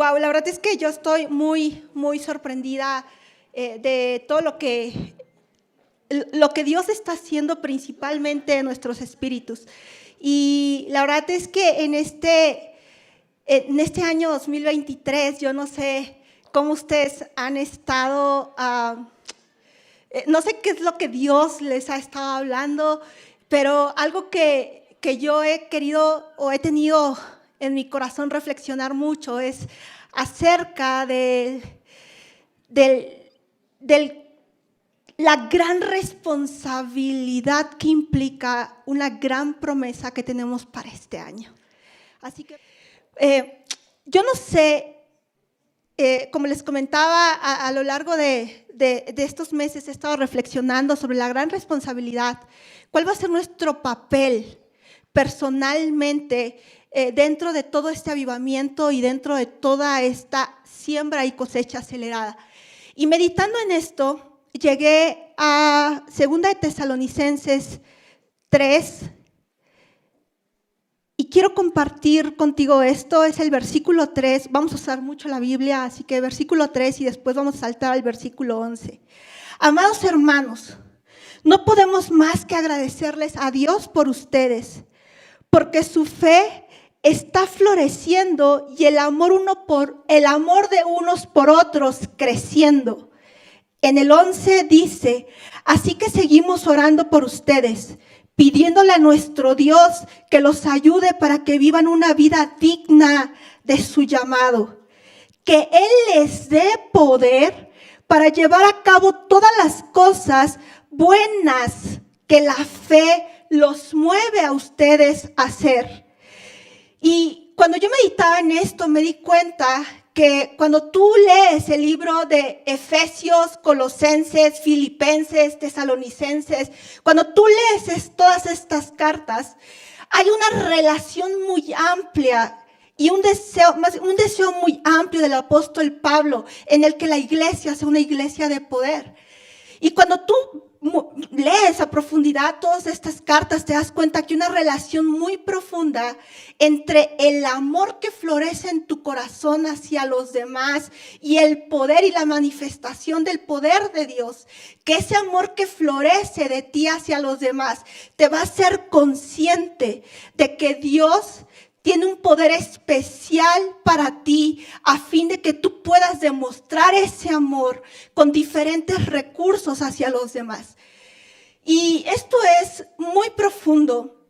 Wow, la verdad es que yo estoy muy sorprendida de todo lo que Dios está haciendo principalmente en nuestros espíritus. Y la verdad es que en este año 2023, yo no sé cómo ustedes han estado, no sé qué es lo que Dios les ha estado hablando, pero algo que yo he querido o he tenido en mi corazón reflexionar mucho es acerca de la gran responsabilidad que implica una gran promesa que tenemos para este año. Así que yo no sé, como les comentaba, a lo largo de estos meses he estado reflexionando sobre la gran responsabilidad. ¿Cuál va a ser nuestro papel personalmente dentro de todo este avivamiento y dentro de toda esta siembra y cosecha acelerada? Y meditando en esto, llegué a 2 de Tesalonicenses 3 y quiero compartir contigo esto. Es el versículo 3, vamos a usar mucho la Biblia, así que versículo 3 y después vamos a saltar al versículo 11. Amados hermanos, no podemos más que agradecerles a Dios por ustedes, porque su fe está floreciendo y el amor de unos por otros creciendo. En el 11 dice: así que seguimos orando por ustedes, pidiéndole a nuestro Dios que los ayude para que vivan una vida digna de su llamado, que Él les dé poder para llevar a cabo todas las cosas buenas que la fe los mueve a ustedes a hacer. Y cuando yo meditaba en esto, me di cuenta que cuando tú lees el libro de Efesios, Colosenses, Filipenses, Tesalonicenses, cuando tú lees todas estas cartas, hay una relación muy amplia y un deseo muy amplio del apóstol Pablo en el que la iglesia sea una iglesia de poder. Y cuando tú lees a profundidad todas estas cartas, te das cuenta que hay una relación muy profunda entre el amor que florece en tu corazón hacia los demás y el poder y la manifestación del poder de Dios. Que ese amor que florece de ti hacia los demás te va a hacer consciente de que Dios tiene un poder especial para ti a fin de que tú puedas demostrar ese amor con diferentes recursos hacia los demás. Y esto es muy profundo.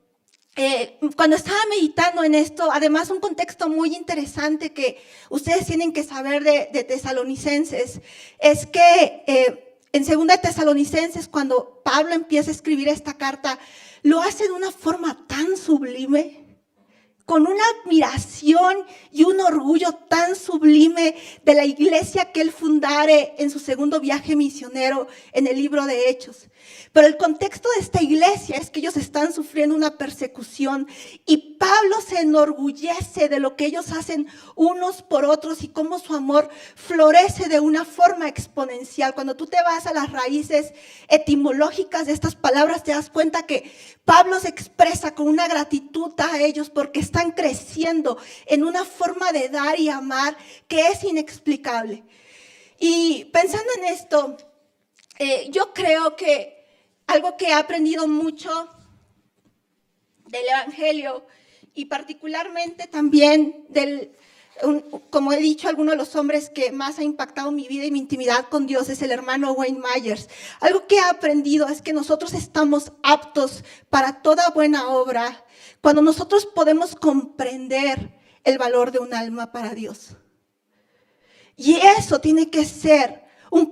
Cuando estaba meditando en esto, además un contexto muy interesante que ustedes tienen que saber de Tesalonicenses, es que en 2 de Tesalonicenses, cuando Pablo empieza a escribir esta carta, lo hace de una forma tan sublime, con una admiración y un orgullo tan sublime de la iglesia que él fundare en su segundo viaje misionero en el libro de Hechos. Pero el contexto de esta iglesia es que ellos están sufriendo una persecución y Pablo se enorgullece de lo que ellos hacen unos por otros y cómo su amor florece de una forma exponencial. Cuando tú te vas a las raíces etimológicas de estas palabras, te das cuenta que Pablo se expresa con una gratitud a ellos porque están creciendo en una forma de dar y amar que es inexplicable. Y pensando en esto, yo creo que algo que he aprendido mucho del Evangelio y particularmente también como he dicho, alguno de los hombres que más ha impactado mi vida y mi intimidad con Dios es el hermano Wayne Myers. Algo que he aprendido es que nosotros estamos aptos para toda buena obra cuando nosotros podemos comprender el valor de un alma para Dios. Y eso tiene que ser un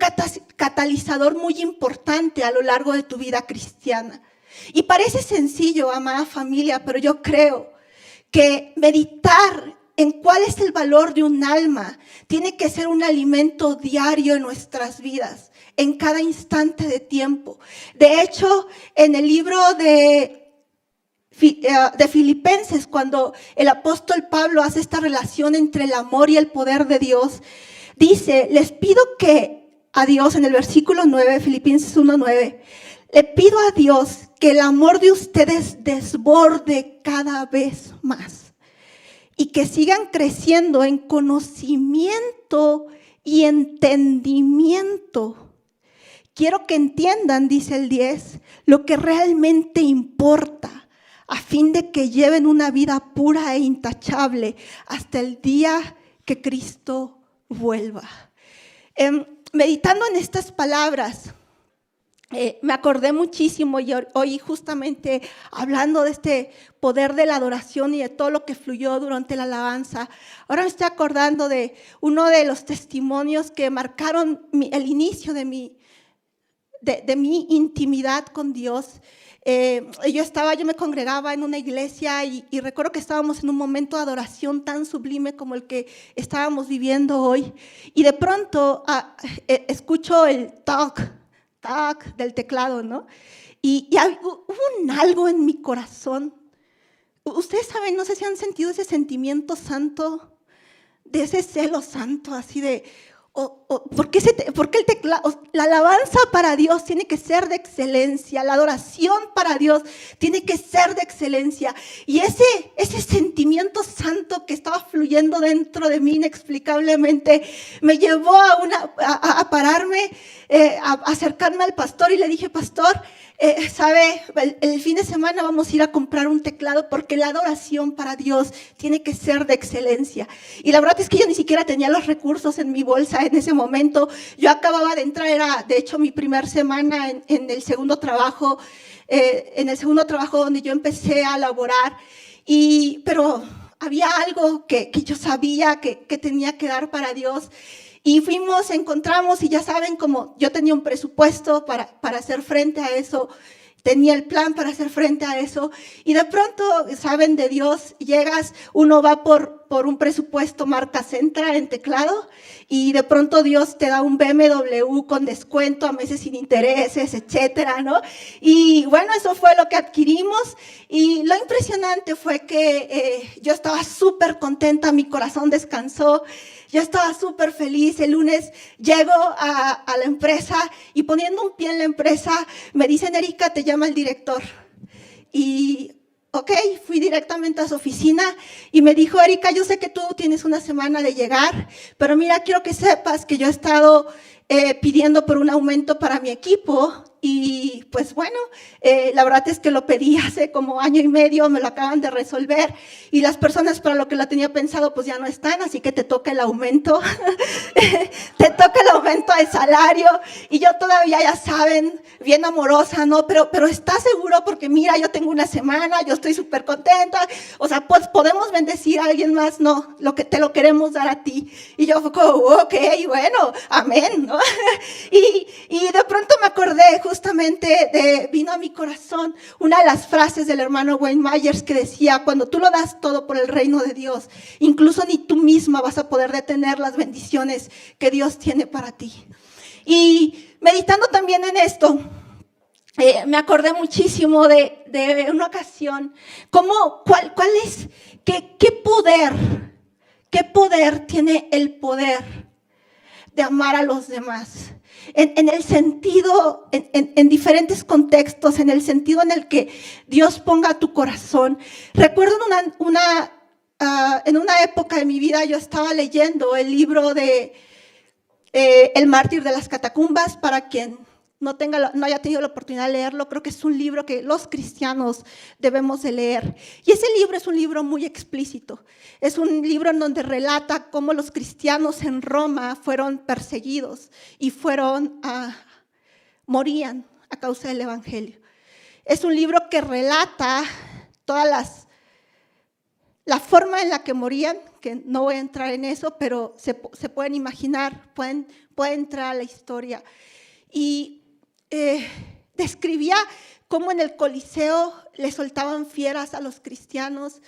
catalizador muy importante a lo largo de tu vida cristiana. Y parece sencillo, amada familia, pero yo creo que meditar en cuál es el valor de un alma tiene que ser un alimento diario en nuestras vidas, en cada instante de tiempo. De hecho, en el libro de Filipenses, cuando el apóstol Pablo hace esta relación entre el amor y el poder de Dios, dice: les pido a Dios, en el versículo 9, Filipenses 1:9, le pido a Dios que el amor de ustedes desborde cada vez más y que sigan creciendo en conocimiento y entendimiento. Quiero que entiendan, dice el 10, lo que realmente importa, a fin de que lleven una vida pura e intachable hasta el día que Cristo vuelva. Meditando en estas palabras, me acordé muchísimo y hoy justamente hablando de este poder de la adoración y de todo lo que fluyó durante la alabanza. Ahora me estoy acordando de uno de los testimonios que marcaron el inicio de mi intimidad con Dios. Yo me congregaba en una iglesia y recuerdo que estábamos en un momento de adoración tan sublime como el que estábamos viviendo hoy. Y de pronto escucho el toc del teclado, ¿no? Y hubo algo en mi corazón. Ustedes saben, no sé si han sentido ese sentimiento santo, de ese celo santo, así de, ¿por qué el teclado? La alabanza para Dios tiene que ser de excelencia, la adoración para Dios tiene que ser de excelencia. Y ese sentimiento santo que estaba fluyendo dentro de mí inexplicablemente me llevó a pararme, a acercarme al pastor y le dije: pastor, ¿sabe? El fin de semana vamos a ir a comprar un teclado porque la adoración para Dios tiene que ser de excelencia. Y la verdad es que yo ni siquiera tenía los recursos en mi bolsa en ese momento. Yo acababa de entrar, era de hecho mi primer semana en el segundo trabajo, donde yo empecé a laborar. Pero había algo que yo sabía que tenía que dar para Dios. Y encontramos, y ya saben, como yo tenía un presupuesto para hacer frente a eso, tenía el plan para hacer frente a eso, y de pronto, saben, de Dios, uno va por un presupuesto marca Centra en teclado, y de pronto Dios te da un BMW con descuento, a meses sin intereses, etcétera, ¿no? Y bueno, eso fue lo que adquirimos, y lo impresionante fue que yo estaba súper contenta, mi corazón descansó. Yo estaba súper feliz. El lunes llego a la empresa y poniendo un pie en la empresa me dicen: Erika, te llama el director. Y ok, fui directamente a su oficina y me dijo: Erika, yo sé que tú tienes una semana de llegar, pero mira, quiero que sepas que yo he estado pidiendo por un aumento para mi equipo. Y pues bueno, la verdad es que lo pedí hace como año y medio, me lo acaban de resolver y las personas para lo que lo tenía pensado pues ya no están, así que te toca el aumento, te toca el aumento de salario. Y yo todavía, ya saben, bien amorosa, ¿no? Pero ¿estás seguro? Porque mira, yo tengo una semana, yo estoy súper contenta, o sea, pues podemos bendecir a alguien más, no, te lo queremos dar a ti. Y yo fue como, ok, bueno, amén, ¿no? Y de pronto me acordé justamente vino a mi corazón una de las frases del hermano Wayne Myers que decía: cuando tú lo das todo por el reino de Dios, incluso ni tú misma vas a poder detener las bendiciones que Dios tiene para ti. Y meditando también en esto, me acordé muchísimo de una ocasión, qué poder tiene el poder de amar a los demás. En el sentido, en diferentes contextos, en el sentido en el que Dios ponga tu corazón. Recuerdo en una época de mi vida, yo estaba leyendo el libro de El mártir de las catacumbas. Para quien no haya tenido la oportunidad de leerlo, creo que es un libro que los cristianos debemos de leer. Y ese libro es un libro muy explícito. Es un libro en donde relata cómo los cristianos en Roma fueron perseguidos y morían a causa del evangelio. Es un libro que relata la forma en la que morían, que no voy a entrar en eso, pero se pueden imaginar, pueden entrar a la historia. Y describía cómo en el Coliseo le soltaban fieras a los cristianos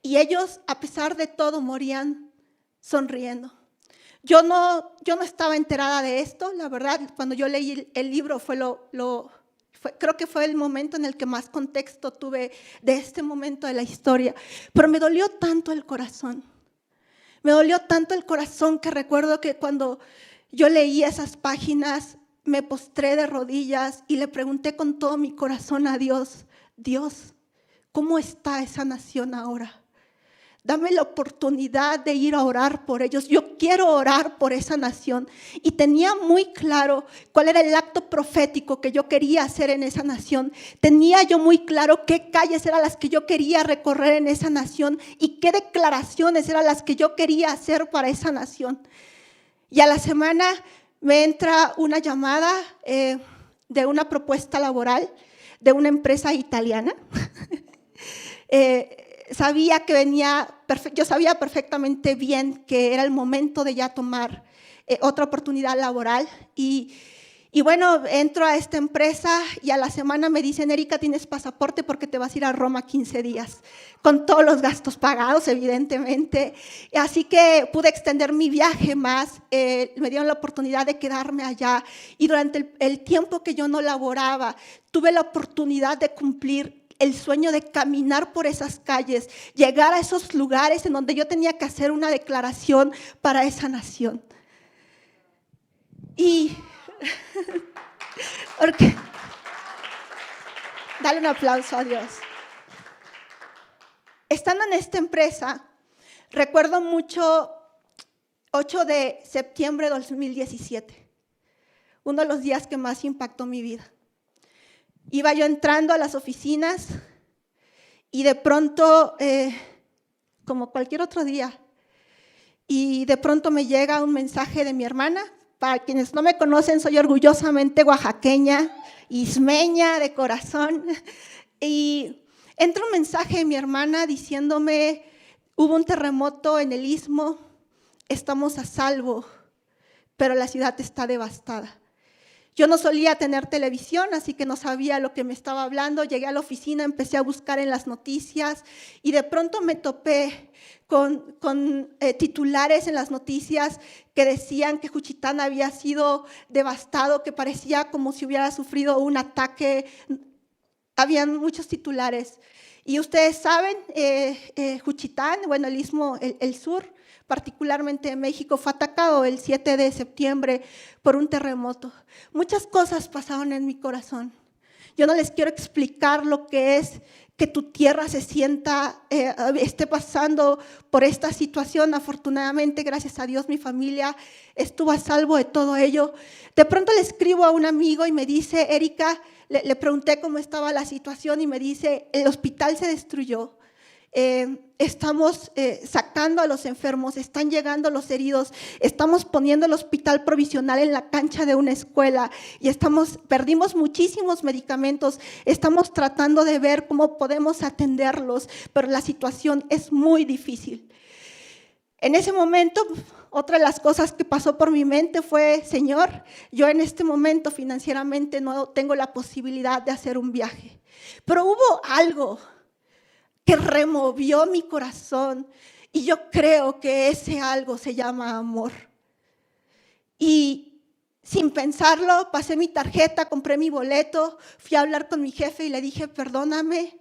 y ellos, a pesar de todo, morían sonriendo. Yo no estaba enterada de esto, la verdad. Cuando yo leí el libro creo que fue el momento en el que más contexto tuve de este momento de la historia. Pero me dolió tanto el corazón. Me dolió tanto el corazón que recuerdo que cuando yo leí esas páginas, me postré de rodillas y le pregunté con todo mi corazón a Dios: Dios, ¿cómo está esa nación ahora? Dame la oportunidad de ir a orar por ellos. Yo quiero orar por esa nación. Y tenía muy claro cuál era el acto profético que yo quería hacer en esa nación. Tenía yo muy claro qué calles eran las que yo quería recorrer en esa nación y qué declaraciones eran las que yo quería hacer para esa nación. Y a la semana me entra una llamada de una propuesta laboral de una empresa italiana. Yo sabía perfectamente bien que era el momento de ya tomar otra oportunidad laboral y bueno, entro a esta empresa y a la semana me dicen: Erika, tienes pasaporte porque te vas a ir a Roma 15 días, con todos los gastos pagados, evidentemente. Así que pude extender mi viaje más, me dieron la oportunidad de quedarme allá y durante el tiempo que yo no laboraba, tuve la oportunidad de cumplir el sueño de caminar por esas calles, llegar a esos lugares en donde yo tenía que hacer una declaración para esa nación. Y porque, dale un aplauso a Dios. Estando en esta empresa, recuerdo mucho 8 de septiembre de 2017, uno de los días que más impactó mi vida. Iba yo entrando a las oficinas y de pronto, como cualquier otro día, y de pronto me llega un mensaje de mi hermana. Para quienes no me conocen, soy orgullosamente oaxaqueña, ismeña de corazón. Y entra un mensaje de mi hermana diciéndome: hubo un terremoto en el Istmo, estamos a salvo, pero la ciudad está devastada. Yo no solía tener televisión, así que no sabía lo que me estaba hablando. Llegué a la oficina, empecé a buscar en las noticias y de pronto me topé con titulares en las noticias que decían que Juchitán había sido devastado, que parecía como si hubiera sufrido un ataque. Habían muchos titulares. Y ustedes saben, Juchitán, bueno, el Istmo, el sur, particularmente en México, fue atacado el 7 de septiembre por un terremoto. Muchas cosas pasaron en mi corazón. Yo no les quiero explicar lo que es que tu tierra esté pasando por esta situación. Afortunadamente, gracias a Dios, mi familia estuvo a salvo de todo ello. De pronto le escribo a un amigo y me dice: Erika, le pregunté cómo estaba la situación y me dice: el hospital se destruyó. Estamos sacando a los enfermos, están llegando los heridos, estamos poniendo el hospital provisional en la cancha de una escuela y perdimos muchísimos medicamentos, estamos tratando de ver cómo podemos atenderlos, pero la situación es muy difícil. En ese momento, otra de las cosas que pasó por mi mente fue: Señor, yo en este momento financieramente no tengo la posibilidad de hacer un viaje, pero hubo algo que removió mi corazón y yo creo que ese algo se llama amor. Y sin pensarlo, pasé mi tarjeta, compré mi boleto, fui a hablar con mi jefe y le dije: perdóname,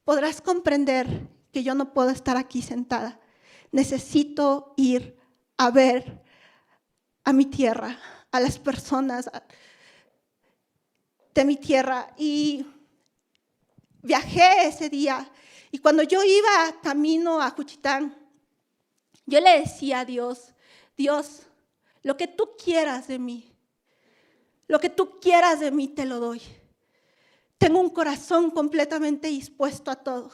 podrás comprender que yo no puedo estar aquí sentada. Necesito ir a ver a mi tierra, a las personas de mi tierra. Y viajé ese día. Y cuando yo iba camino a Juchitán, yo le decía a Dios: Dios, lo que tú quieras de mí, lo que tú quieras de mí te lo doy. Tengo un corazón completamente dispuesto a todo,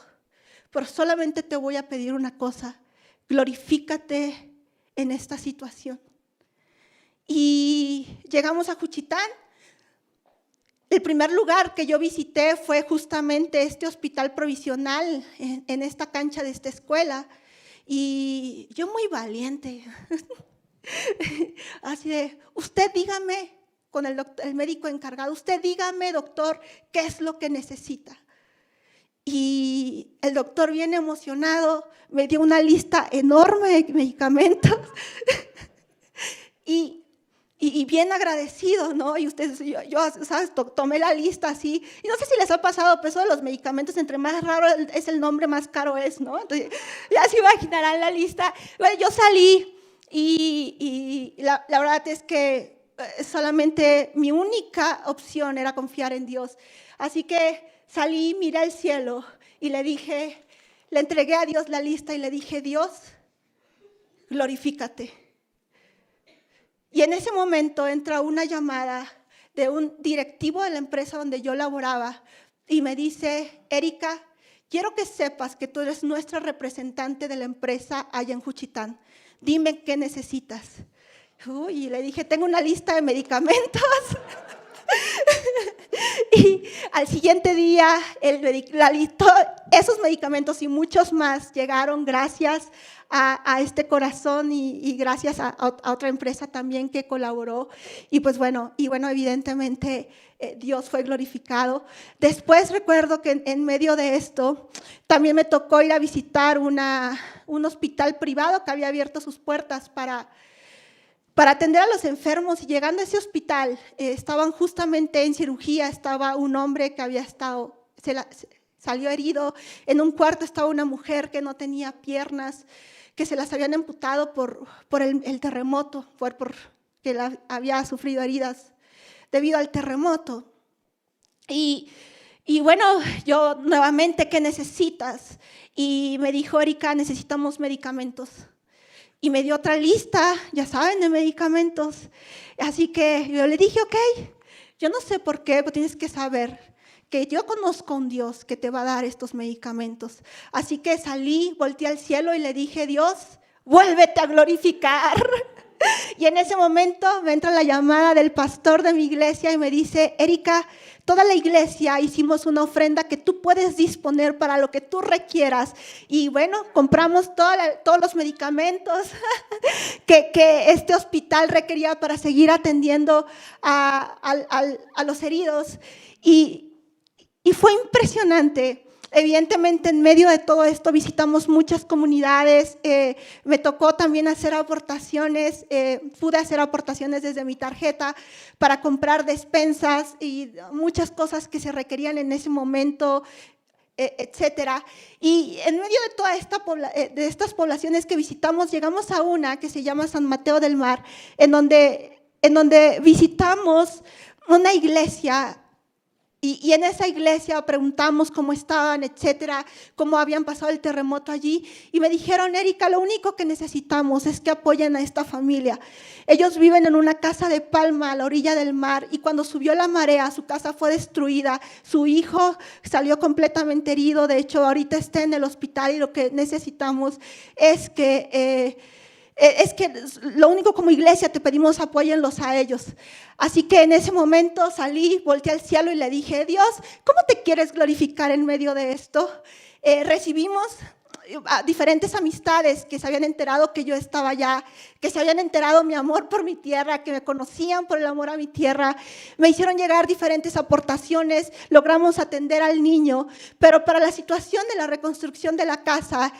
pero solamente te voy a pedir una cosa: glorifícate en esta situación. Y llegamos a Juchitán. El primer lugar que yo visité fue justamente este hospital provisional en esta cancha de esta escuela. Y yo muy valiente, así de: usted dígame, con el médico encargado, usted dígame, doctor, ¿qué es lo que necesita? Y el doctor, bien emocionado, me dio una lista enorme de medicamentos y bien agradecido, ¿no? Y ustedes, yo ¿sabes? Tomé la lista así, y no sé si les ha pasado, pero eso de los medicamentos, entre más raro es el nombre, más caro es, ¿no? Entonces, ya se imaginarán la lista. Bueno, yo salí y la verdad es que solamente mi única opción era confiar en Dios. Así que salí, miré al cielo y le dije: le entregué a Dios la lista y le dije, Dios, glorifícate. Y en ese momento entra una llamada de un directivo de la empresa donde yo laboraba y me dice, Erika, quiero que sepas que tú eres nuestra representante de la empresa allá en Juchitán. Dime qué necesitas. Y le dije, tengo una lista de medicamentos. Y al siguiente día, esos medicamentos y muchos más llegaron gracias a este corazón y gracias a otra empresa también que colaboró. Y pues bueno, evidentemente Dios fue glorificado. Después recuerdo que en medio de esto también me tocó ir a visitar un hospital privado que había abierto sus puertas para atender a los enfermos. Y llegando a ese hospital, estaban justamente en cirugía, estaba un hombre que había estado, salió herido, en un cuarto estaba una mujer que no tenía piernas, que se las habían amputado por el terremoto, porque había sufrido heridas debido al terremoto. Y bueno, yo nuevamente, ¿qué necesitas? Y me dijo, Erika, necesitamos medicamentos. Y me dio otra lista, ya saben, de medicamentos. Así que yo le dije, ok, yo no sé por qué, pero tienes que saber que yo conozco a un Dios que te va a dar estos medicamentos. Así que salí, volteé al cielo y le dije, Dios, vuélvete a glorificar. Y en ese momento me entra la llamada del pastor de mi iglesia y me dice, Erika, toda la iglesia hicimos una ofrenda que tú puedes disponer para lo que tú requieras. Y bueno, compramos todos los medicamentos que este hospital requería para seguir atendiendo a los heridos. Y fue impresionante. Evidentemente, en medio de todo esto visitamos muchas comunidades, me tocó también hacer aportaciones, pude hacer aportaciones desde mi tarjeta para comprar despensas y muchas cosas que se requerían en ese momento, etcétera. Y en medio de toda de estas poblaciones que visitamos, llegamos a una que se llama San Mateo del Mar, en donde visitamos una iglesia. Y en esa iglesia preguntamos cómo estaban, etcétera, cómo habían pasado el terremoto allí. Y me dijeron, Erika, lo único que necesitamos es que apoyen a esta familia. Ellos viven en una casa de palma a la orilla del mar y cuando subió la marea, su casa fue destruida. Su hijo salió completamente herido. De hecho, ahorita está en el hospital y lo que necesitamos es que lo único como iglesia te pedimos, apóyenlos a ellos. Así que en ese momento salí, volteé al cielo y le dije, Dios, ¿cómo te quieres glorificar en medio de esto? Recibimos a diferentes amistades que se habían enterado que yo estaba allá, que se habían enterado mi amor por mi tierra, que me conocían por el amor a mi tierra. Me hicieron llegar diferentes aportaciones, logramos atender al niño, pero para la situación de la reconstrucción de la casa,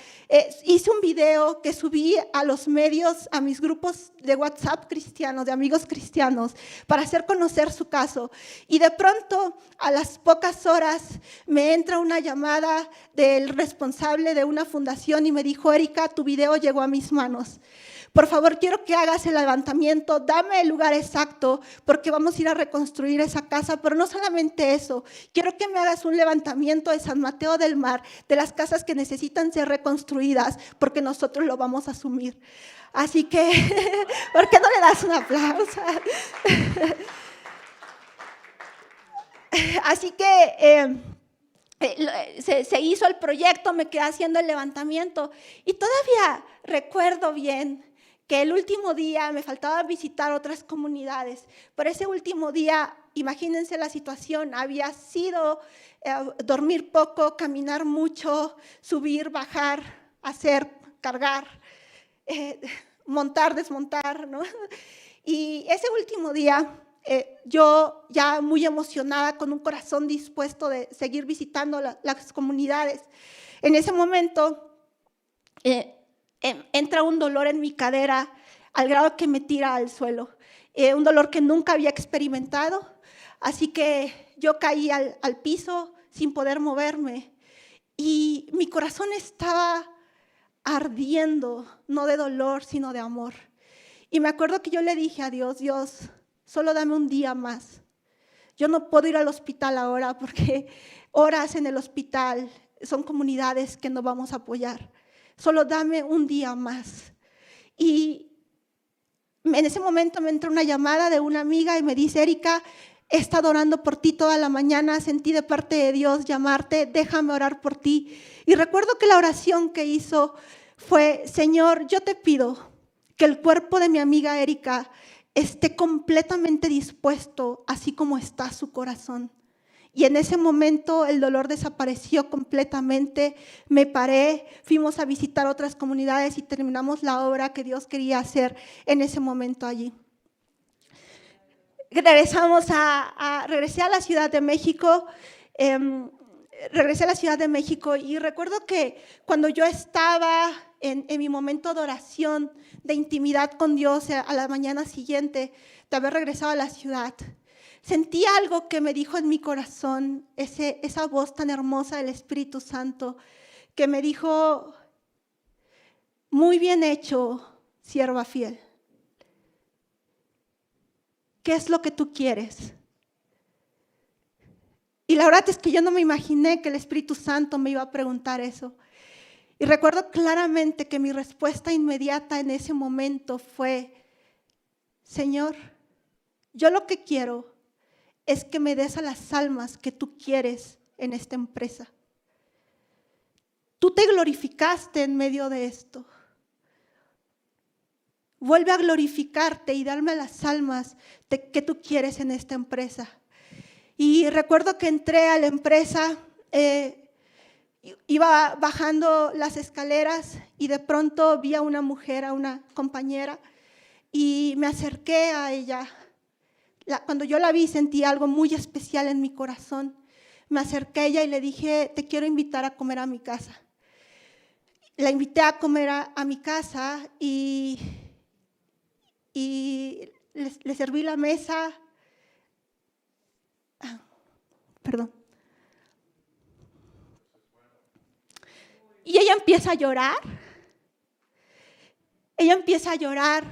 hice un video que subí a los medios, a mis grupos de WhatsApp cristianos, de amigos cristianos, para hacer conocer su caso. Y de pronto, a las pocas horas, me entra una llamada del responsable de una fundación y me dijo, Erika, tu video llegó a mis manos. Por favor, quiero que hagas el levantamiento, dame el lugar exacto, porque vamos a ir a reconstruir esa casa. Pero no solamente eso, quiero que me hagas un levantamiento de San Mateo del Mar, de las casas que necesitan ser reconstruidas, porque nosotros lo vamos a asumir. Así que, ¿por qué no le das un aplauso? Así que se hizo el proyecto, me quedé haciendo el levantamiento y todavía recuerdo bien que el último día me faltaba visitar otras comunidades, pero ese último día, imagínense la situación, había sido dormir poco, caminar mucho, subir, bajar, hacer, cargar, montar, desmontar, ¿no? Y ese último día, yo ya muy emocionada, con un corazón dispuesto de seguir visitando las comunidades, en ese momento entra un dolor en mi cadera al grado que me tira al suelo, un dolor que nunca había experimentado, así que yo caí al piso sin poder moverme y mi corazón estaba ardiendo, no de dolor, sino de amor. Y me acuerdo que yo le dije a Dios, Dios, solo dame un día más. Yo no puedo ir al hospital ahora porque horas en el hospital, son comunidades que no vamos a apoyar. Solo dame un día más. Y en ese momento me entró una llamada de una amiga y me dice: Erika, he estado orando por ti toda la mañana, sentí de parte de Dios llamarte, déjame orar por ti. Y recuerdo que la oración que hizo fue: Señor, yo te pido que el cuerpo de mi amiga Erika esté completamente dispuesto, así como está su corazón. Y en ese momento el dolor desapareció completamente, me paré, fuimos a visitar otras comunidades y terminamos la obra que Dios quería hacer en ese momento allí. Regresé a la Ciudad de México, y recuerdo que cuando yo estaba en mi momento de oración, de intimidad con Dios a la mañana siguiente de haber regresado a la ciudad, sentí algo que me dijo en mi corazón, esa voz tan hermosa del Espíritu Santo, que me dijo: muy bien hecho, sierva fiel. ¿Qué es lo que tú quieres? Y la verdad es que yo no me imaginé que el Espíritu Santo me iba a preguntar eso. Y recuerdo claramente que mi respuesta inmediata en ese momento fue: Señor, yo lo que quiero es que me des a las almas que tú quieres en esta empresa. Tú te glorificaste en medio de esto. Vuelve a glorificarte y darme las almas que tú quieres en esta empresa. Y recuerdo que entré a la empresa, iba bajando las escaleras y de pronto vi a una mujer, a una compañera, y me acerqué a ella. Cuando yo la vi sentí algo muy especial en mi corazón. Me acerqué a ella y le dije: te quiero invitar a comer a mi casa. La invité a comer a mi casa y le serví la mesa. Perdón. Y ella empieza a llorar. Ella empieza a llorar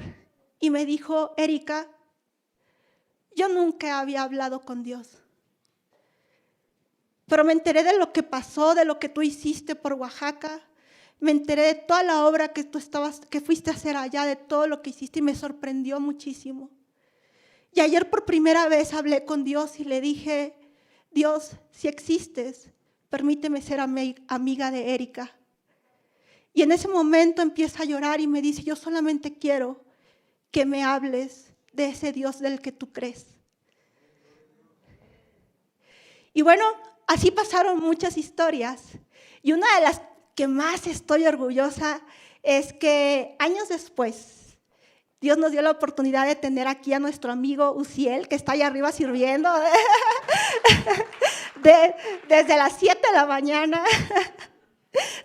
y me dijo: Erika, yo nunca había hablado con Dios, pero me enteré de lo que pasó, de lo que tú hiciste por Oaxaca. Me enteré de toda la obra que fuiste a hacer allá, de todo lo que hiciste, y me sorprendió muchísimo. Y ayer por primera vez hablé con Dios y le dije: Dios, si existes, permíteme ser amiga de Erika. Y en ese momento empieza a llorar y me dice: yo solamente quiero que me hables de ese Dios del que tú crees. Y bueno, así pasaron muchas historias. Y una de las que más estoy orgullosa es que años después Dios nos dio la oportunidad de tener aquí a nuestro amigo Uziel, que está allá arriba sirviendo desde las 7 de la mañana,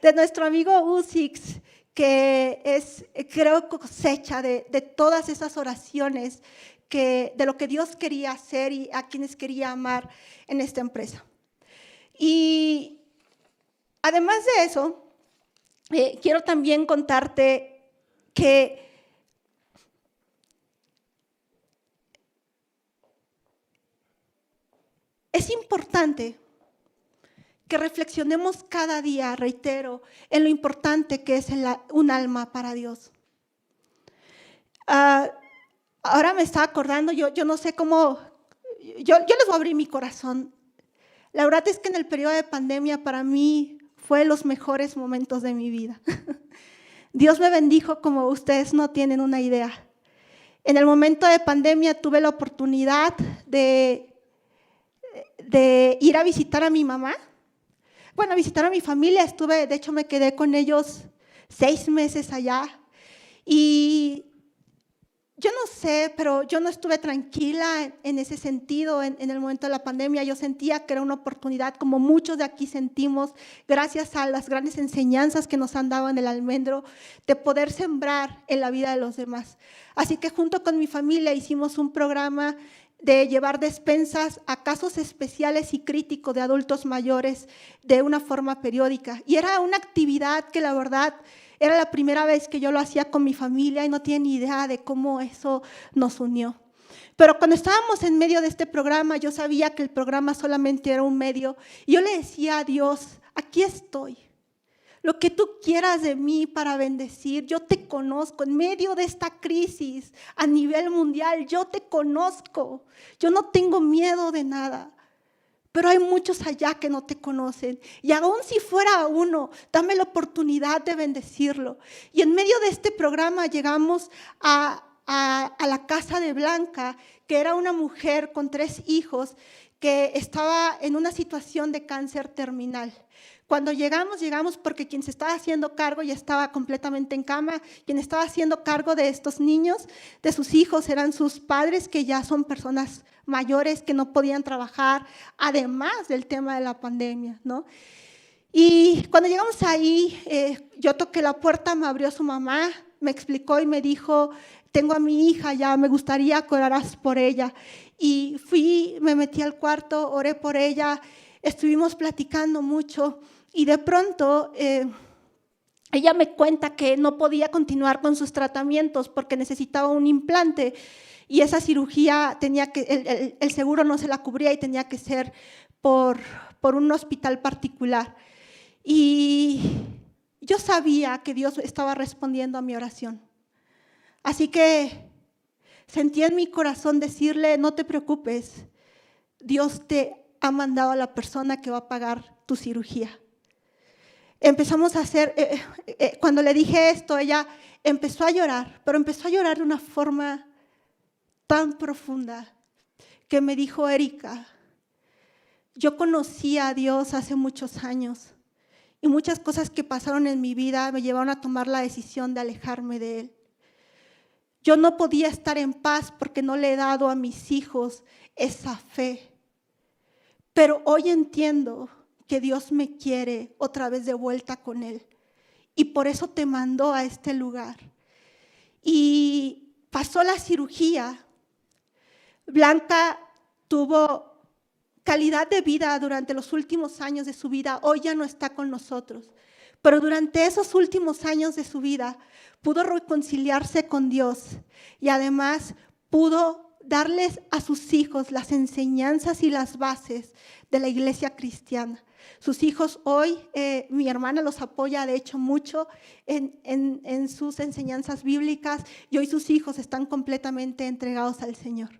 de nuestro amigo Uzix, que es, creo, cosecha de todas esas oraciones, de lo que Dios quería hacer y a quienes quería amar en esta empresa. Y además de eso, quiero también contarte que es importante que reflexionemos cada día, reitero, en lo importante que es un alma para Dios. Ahora me estaba acordando, yo no sé cómo, yo les voy a abrir mi corazón. La verdad es que en el periodo de pandemia para mí fue los mejores momentos de mi vida. Dios me bendijo como ustedes no tienen una idea. En el momento de pandemia tuve la oportunidad de ir a visitar a mi mamá. Bueno, a visitar a mi familia. De hecho me quedé con ellos 6 meses allá. Y yo no sé, pero yo no estuve tranquila en ese sentido en el momento de la pandemia. Yo sentía que era una oportunidad, como muchos de aquí sentimos, gracias a las grandes enseñanzas que nos han dado en el Almendro, de poder sembrar en la vida de los demás. Así que junto con mi familia hicimos un programa de llevar despensas a casos especiales y críticos de adultos mayores de una forma periódica. Y era una actividad que la verdad era la primera vez que yo lo hacía con mi familia y no tienen ni idea de cómo eso nos unió. Pero cuando estábamos en medio de este programa, yo sabía que el programa solamente era un medio. Y yo le decía a Dios, aquí estoy. Lo que tú quieras de mí para bendecir, yo te conozco. En medio de esta crisis a nivel mundial, yo te conozco. Yo no tengo miedo de nada. Pero hay muchos allá que no te conocen. Y aún si fuera uno, dame la oportunidad de bendecirlo. Y en medio de este programa llegamos a la casa de Blanca, que era una mujer con 3 hijos que estaba en una situación de cáncer terminal. Cuando llegamos porque quien se estaba haciendo cargo ya estaba completamente en cama. Quien estaba haciendo cargo de estos niños, de sus hijos, eran sus padres, que ya son personas mayores que no podían trabajar, además del tema de la pandemia, ¿no? Y cuando llegamos ahí, yo toqué la puerta, me abrió su mamá, me explicó y me dijo, tengo a mi hija ya, me gustaría que oraras por ella. Y fui, me metí al cuarto, oré por ella, estuvimos platicando mucho y de pronto ella me cuenta que no podía continuar con sus tratamientos porque necesitaba un implante y esa cirugía tenía que, el seguro no se la cubría y tenía que ser por un hospital particular. Y yo sabía que Dios estaba respondiendo a mi oración. Así que sentí en mi corazón decirle, no te preocupes, Dios te ha mandado a la persona que va a pagar tu cirugía. Empezamos a hacer, cuando le dije esto, ella empezó a llorar, pero empezó a llorar de una forma tan profunda que me dijo, Erika, yo conocí a Dios hace muchos años y muchas cosas que pasaron en mi vida me llevaron a tomar la decisión de alejarme de Él. Yo no podía estar en paz porque no le he dado a mis hijos esa fe. Pero hoy entiendo que Dios me quiere otra vez de vuelta con Él. Y por eso te mandó a este lugar. Y pasó la cirugía. Blanca tuvo calidad de vida durante los últimos años de su vida. Hoy ya no está con nosotros. Pero durante esos últimos años de su vida pudo reconciliarse con Dios. Y además pudo darles a sus hijos las enseñanzas y las bases de la iglesia cristiana. Sus hijos hoy, mi hermana los apoya de hecho mucho en sus enseñanzas bíblicas y hoy sus hijos están completamente entregados al Señor.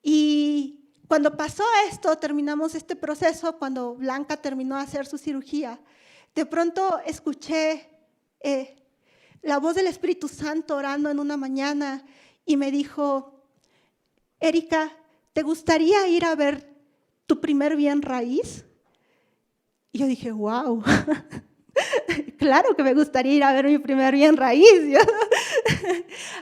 Y cuando pasó esto, terminamos este proceso, cuando Blanca terminó de hacer su cirugía, de pronto escuché la voz del Espíritu Santo orando en una mañana y me dijo, Erika, ¿te gustaría ir a ver tu primer bien raíz? Y yo dije, wow, claro que me gustaría ir a ver mi primer bien raíz.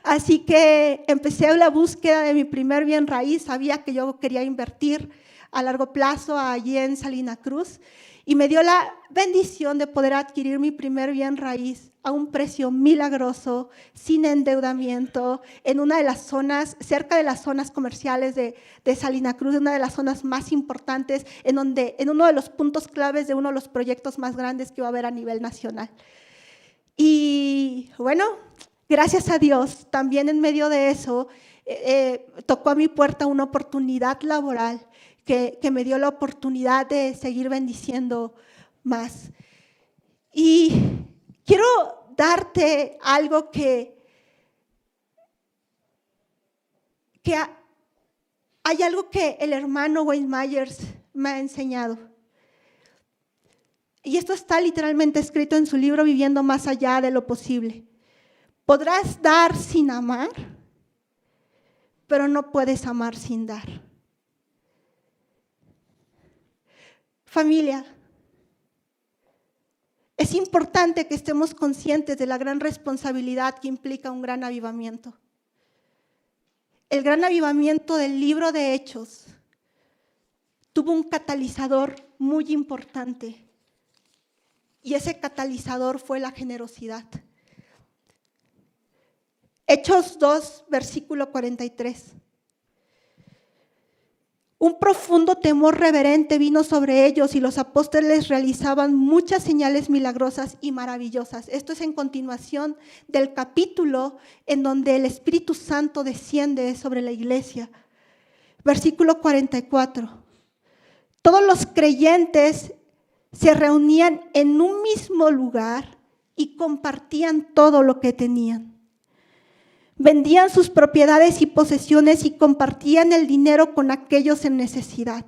Así que empecé la búsqueda de mi primer bien raíz, sabía que yo quería invertir a largo plazo allí en Salina Cruz y me dio la bendición de poder adquirir mi primer bien raíz a un precio milagroso, sin endeudamiento, en una de las zonas, cerca de las zonas comerciales de Salina Cruz, una de las zonas más importantes, en uno de los puntos claves de uno de los proyectos más grandes que va a haber a nivel nacional. Y bueno, gracias a Dios, también en medio de eso, tocó a mi puerta una oportunidad laboral que me dio la oportunidad de seguir bendiciendo más. Y quiero darte algo que hay algo que el hermano Wayne Myers me ha enseñado. Y esto está literalmente escrito en su libro Viviendo más allá de lo posible. Podrás dar sin amar, pero no puedes amar sin dar. Familia, es importante que estemos conscientes de la gran responsabilidad que implica un gran avivamiento. El gran avivamiento del libro de Hechos tuvo un catalizador muy importante y ese catalizador fue la generosidad. Hechos 2, versículo 43. Un profundo temor reverente vino sobre ellos y los apóstoles realizaban muchas señales milagrosas y maravillosas. Esto es en continuación del capítulo en donde el Espíritu Santo desciende sobre la iglesia. Versículo 44. Todos los creyentes se reunían en un mismo lugar y compartían todo lo que tenían. Vendían sus propiedades y posesiones y compartían el dinero con aquellos en necesidad.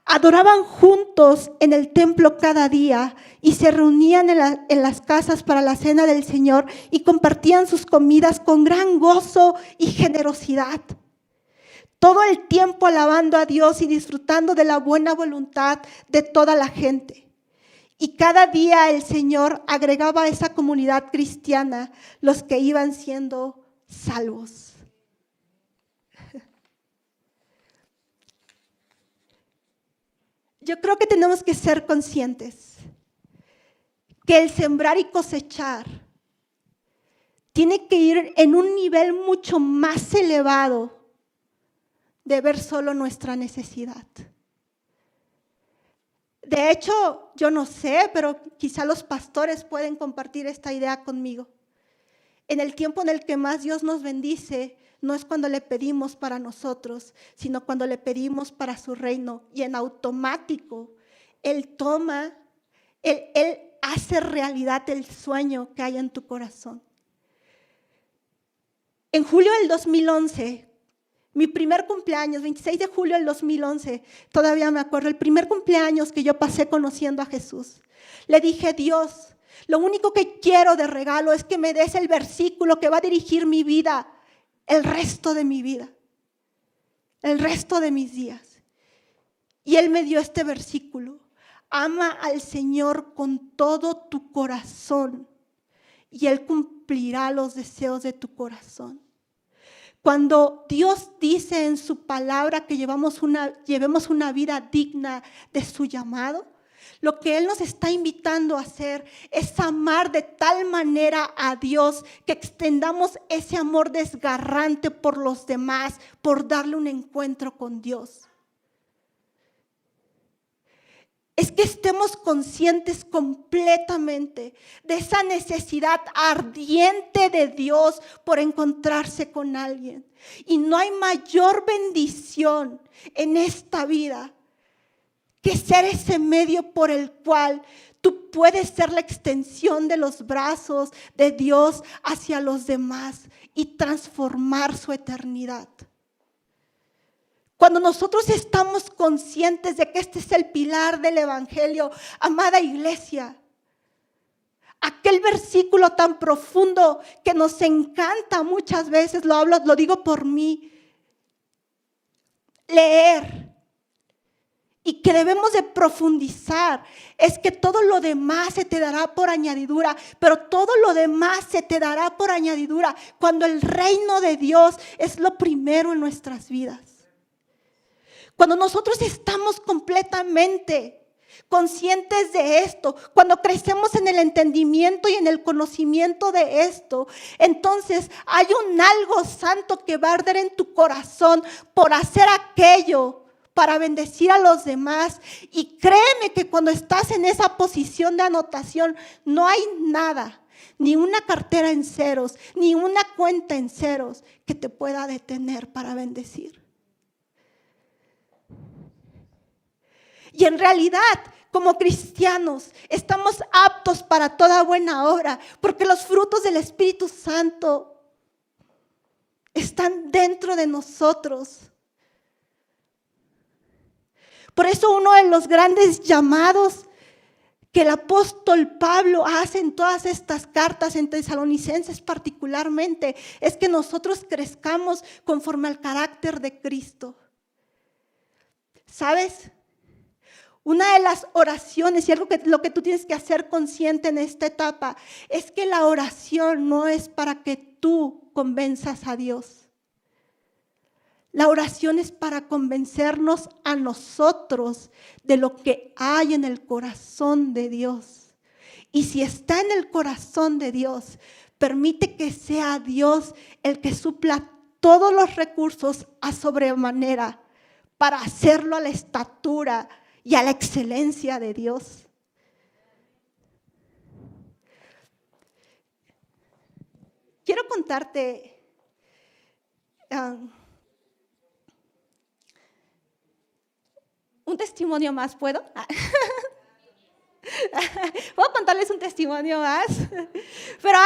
Adoraban juntos en el templo cada día y se reunían en las casas para la cena del Señor y compartían sus comidas con gran gozo y generosidad. Todo el tiempo alabando a Dios y disfrutando de la buena voluntad de toda la gente. Y cada día el Señor agregaba a esa comunidad cristiana los que iban siendo salvos. Yo creo que tenemos que ser conscientes que el sembrar y cosechar tiene que ir en un nivel mucho más elevado de ver solo nuestra necesidad. De hecho, yo no sé, pero quizá los pastores pueden compartir esta idea conmigo. En el tiempo en el que más Dios nos bendice, no es cuando le pedimos para nosotros, sino cuando le pedimos para su reino. Y en automático, Él hace realidad el sueño que hay en tu corazón. En julio del 2011, mi primer cumpleaños, 26 de julio del 2011, todavía me acuerdo, el primer cumpleaños que yo pasé conociendo a Jesús. Le dije, Dios, lo único que quiero de regalo es que me des el versículo que va a dirigir mi vida, el resto de mi vida, el resto de mis días. Y Él me dio este versículo: ama al Señor con todo tu corazón y Él cumplirá los deseos de tu corazón. Cuando Dios dice en su palabra que llevemos una vida digna de su llamado, lo que Él nos está invitando a hacer es amar de tal manera a Dios que extendamos ese amor desgarrante por los demás, por darle un encuentro con Dios. Es que estemos conscientes completamente de esa necesidad ardiente de Dios por encontrarse con alguien. Y no hay mayor bendición en esta vida que ser ese medio por el cual tú puedes ser la extensión de los brazos de Dios hacia los demás y transformar su eternidad. Cuando nosotros estamos conscientes de que este es el pilar del Evangelio, amada iglesia, aquel versículo tan profundo que nos encanta muchas veces, lo digo por mí, leer y que debemos de profundizar, es que todo lo demás se te dará por añadidura, pero todo lo demás se te dará por añadidura cuando el reino de Dios es lo primero en nuestras vidas. Cuando nosotros estamos completamente conscientes de esto, cuando crecemos en el entendimiento y en el conocimiento de esto, entonces hay un algo santo que va a arder en tu corazón por hacer aquello, para bendecir a los demás. Y créeme que cuando estás en esa posición de anotación, no hay nada, ni una cartera en ceros, ni una cuenta en ceros que te pueda detener para bendecir. Y en realidad, como cristianos, estamos aptos para toda buena obra, porque los frutos del Espíritu Santo están dentro de nosotros. Por eso uno de los grandes llamados que el apóstol Pablo hace en todas estas cartas, en Tesalonicenses particularmente, es que nosotros crezcamos conforme al carácter de Cristo. ¿Sabes? Una de las oraciones y lo que tú tienes que hacer consciente en esta etapa es que la oración no es para que tú convenzas a Dios. La oración es para convencernos a nosotros de lo que hay en el corazón de Dios. Y si está en el corazón de Dios, permite que sea Dios el que supla todos los recursos a sobremanera para hacerlo a la estatura y a la excelencia de Dios. Quiero contarte Un testimonio más, ¿puedo? Voy a contarles un testimonio más. Pero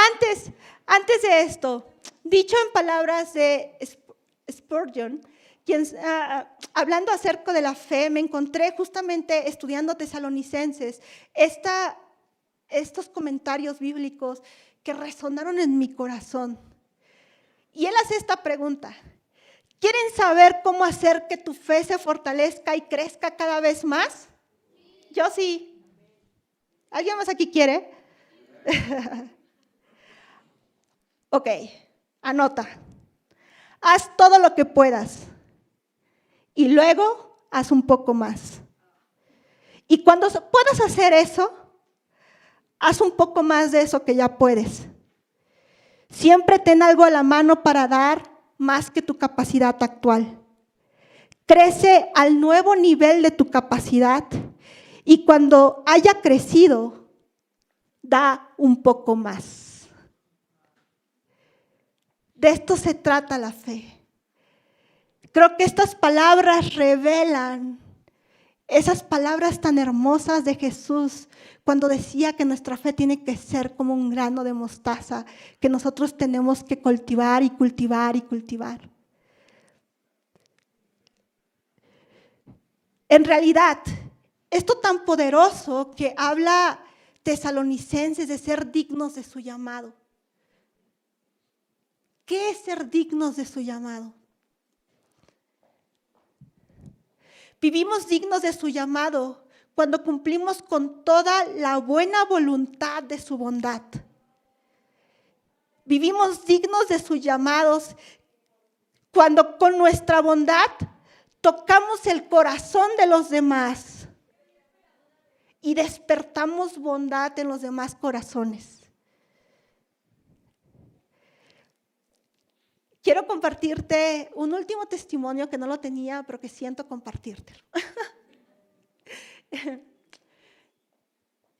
antes de esto, dicho en palabras de Spurgeon, quien, hablando acerca de la fe, me encontré justamente estudiando Tesalonicenses estos comentarios bíblicos que resonaron en mi corazón. Y él hace esta pregunta: ¿quieren saber cómo hacer que tu fe se fortalezca y crezca cada vez más? Yo sí. ¿Alguien más aquí quiere? Ok, anota. Haz todo lo que puedas y luego haz un poco más. Y cuando puedas hacer eso, haz un poco más de eso que ya puedes. Siempre ten algo a la mano para dar más que tu capacidad actual. Crece al nuevo nivel de tu capacidad y cuando haya crecido, da un poco más. De esto se trata la fe. Creo que estas palabras revelan esas palabras tan hermosas de Jesús cuando decía que nuestra fe tiene que ser como un grano de mostaza que nosotros tenemos que cultivar y cultivar y cultivar. En realidad, esto tan poderoso que habla Tesalonicenses de ser dignos de su llamado. ¿Qué es ser dignos de su llamado? Vivimos dignos de su llamado cuando cumplimos con toda la buena voluntad de su bondad. Vivimos dignos de sus llamados cuando con nuestra bondad tocamos el corazón de los demás y despertamos bondad en los demás corazones. Quiero compartirte un último testimonio que no lo tenía, pero que siento compartírtelo.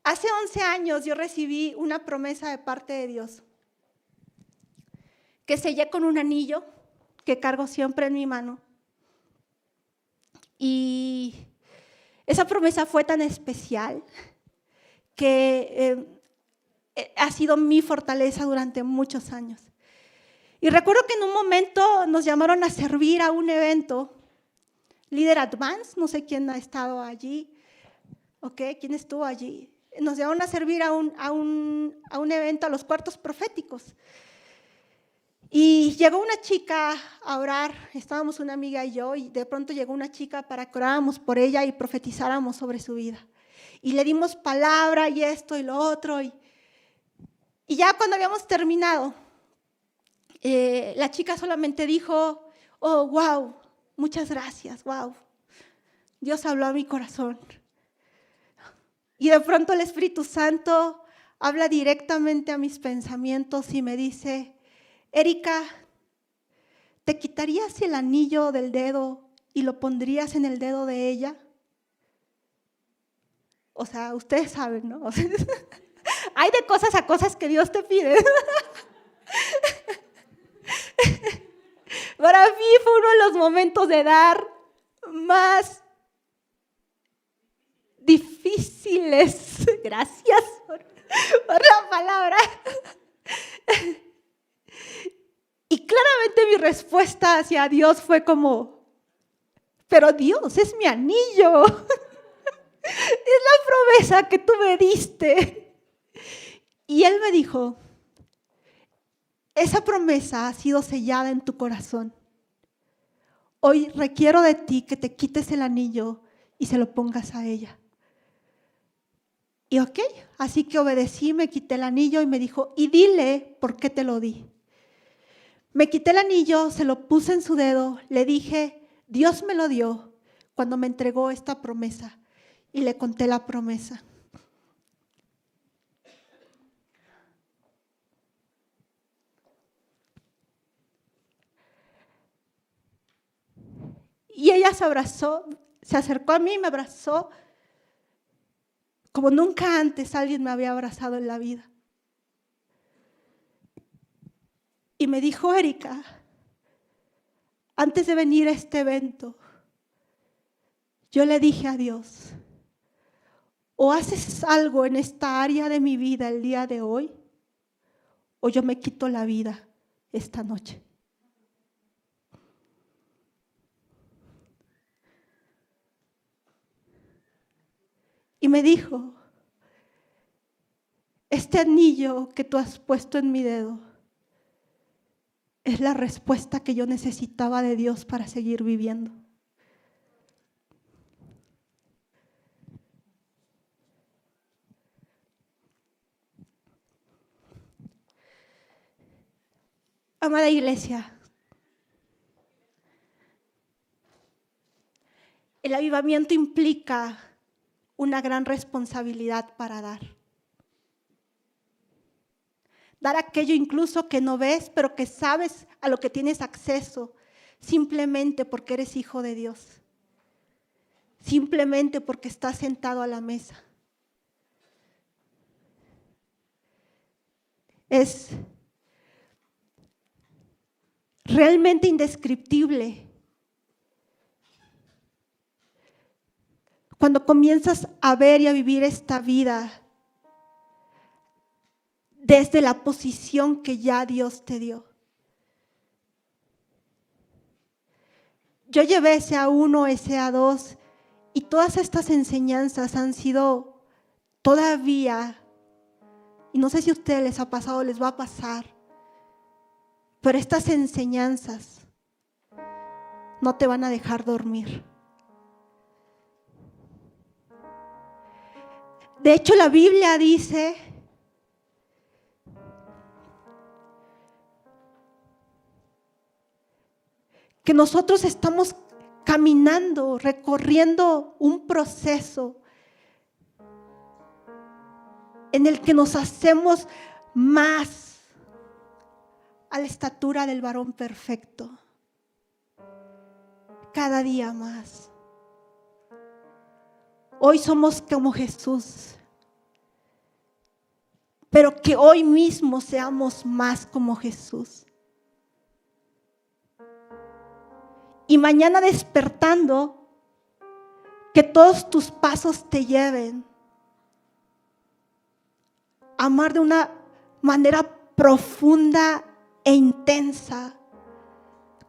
Hace 11 años yo recibí una promesa de parte de Dios que sellé con un anillo que cargo siempre en mi mano. Y esa promesa fue tan especial que ha sido mi fortaleza durante muchos años. Y recuerdo que en un momento nos llamaron a servir a un evento, Líder Advance, no sé quién ha estado allí, ¿quién estuvo allí? Nos llamaron a servir a un evento, a los cuartos proféticos. Y llegó una chica a orar, estábamos una amiga y yo, y de pronto llegó una chica para que oráramos por ella y profetizáramos sobre su vida. Y le dimos palabra y esto y lo otro. Y ya cuando habíamos terminado, la chica solamente dijo: oh, wow, muchas gracias, wow. Dios habló a mi corazón. Y de pronto el Espíritu Santo habla directamente a mis pensamientos y me dice: Erika, ¿te quitarías el anillo del dedo y lo pondrías en el dedo de ella? O sea, ustedes saben, ¿no? O sea, hay de cosas a cosas que Dios te pide. Para mí fue uno de los momentos de dar más difíciles. Gracias por la palabra. Y claramente mi respuesta hacia Dios fue como: pero Dios, es mi anillo. Es la promesa que tú me diste. Y Él me dijo: esa promesa ha sido sellada en tu corazón. Hoy requiero de ti que te quites el anillo y se lo pongas a ella. Y así que obedecí, me quité el anillo y me dijo: y dile por qué te lo di. Me quité el anillo, se lo puse en su dedo, le dije: Dios me lo dio cuando me entregó esta promesa. Y le conté la promesa. Y ella se abrazó, se acercó a mí y me abrazó como nunca antes alguien me había abrazado en la vida. Y me dijo: Erika, antes de venir a este evento, yo le dije a Dios, o haces algo en esta área de mi vida el día de hoy, o yo me quito la vida esta noche. Y me dijo, este anillo que tú has puesto en mi dedo es la respuesta que yo necesitaba de Dios para seguir viviendo. Amada iglesia, el avivamiento implica una gran responsabilidad para dar. Dar aquello incluso que no ves, pero que sabes a lo que tienes acceso, simplemente porque eres hijo de Dios. Simplemente porque estás sentado a la mesa. Es realmente indescriptible cuando comienzas a ver y a vivir esta vida desde la posición que ya Dios te dio. Yo llevé SA1, SA2 y todas estas enseñanzas han sido todavía, y no sé si a ustedes les ha pasado, les va a pasar, pero estas enseñanzas no te van a dejar dormir. De hecho, la Biblia dice que nosotros estamos caminando, recorriendo un proceso en el que nos hacemos más a la estatura del varón perfecto. Cada día más. Hoy somos como Jesús, pero que hoy mismo seamos más como Jesús. Y mañana despertando, que todos tus pasos te lleven a amar de una manera profunda e intensa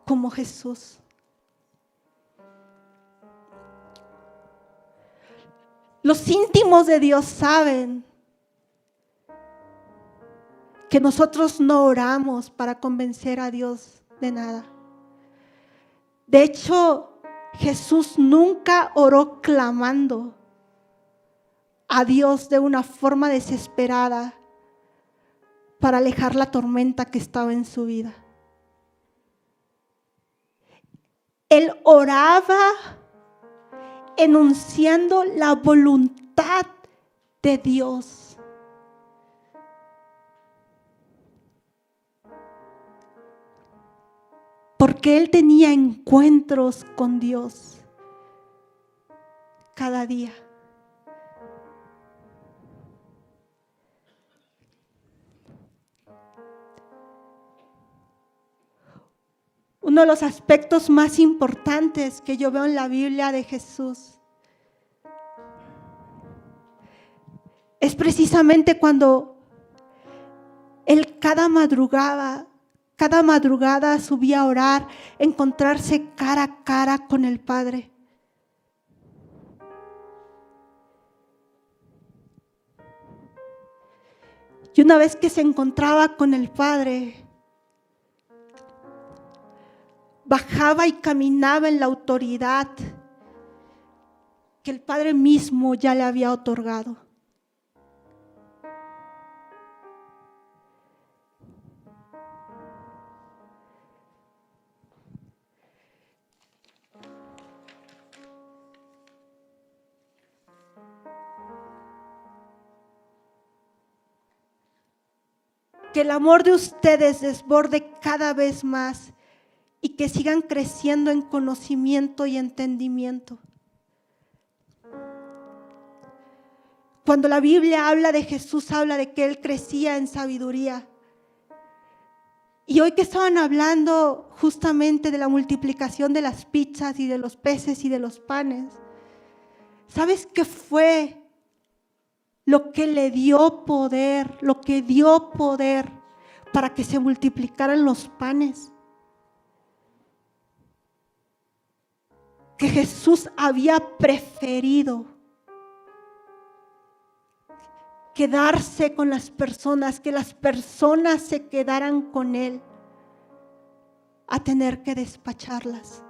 como Jesús. Los íntimos de Dios saben que nosotros no oramos para convencer a Dios de nada. De hecho, Jesús nunca oró clamando a Dios de una forma desesperada para alejar la tormenta que estaba en su vida. Él oraba enunciando la voluntad de Dios. Porque él tenía encuentros con Dios cada día. Uno de los aspectos más importantes que yo veo en la Biblia de Jesús es precisamente cuando él cada madrugada subía a orar, encontrarse cara a cara con el Padre. Y una vez que se encontraba con el Padre, bajaba y caminaba en la autoridad que el Padre mismo ya le había otorgado. Que el amor de ustedes desborde cada vez más y que sigan creciendo en conocimiento y entendimiento. Cuando la Biblia habla de Jesús, habla de que Él crecía en sabiduría. Y hoy que estaban hablando justamente de la multiplicación de las pizzas y de los peces y de los panes, ¿Sabes qué fue lo que le dio poder, lo que dio poder para que se multiplicaran los panes? Que Jesús había preferido quedarse con las personas, que las personas se quedaran con Él, a tener que despacharlas.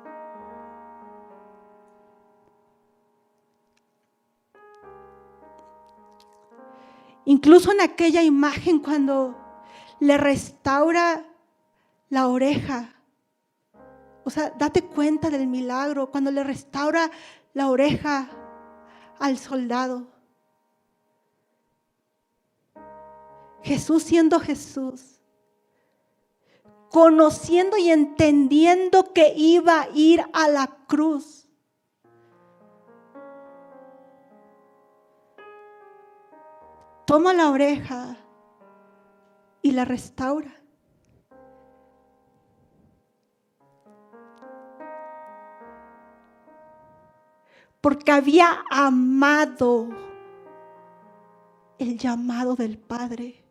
Incluso en aquella imagen cuando le restaura la oreja, o sea, date cuenta del milagro, cuando le restaura la oreja al soldado. Jesús siendo Jesús, conociendo y entendiendo que iba a ir a la cruz, toma la oreja y la restaura. Porque había amado el llamado del Padre.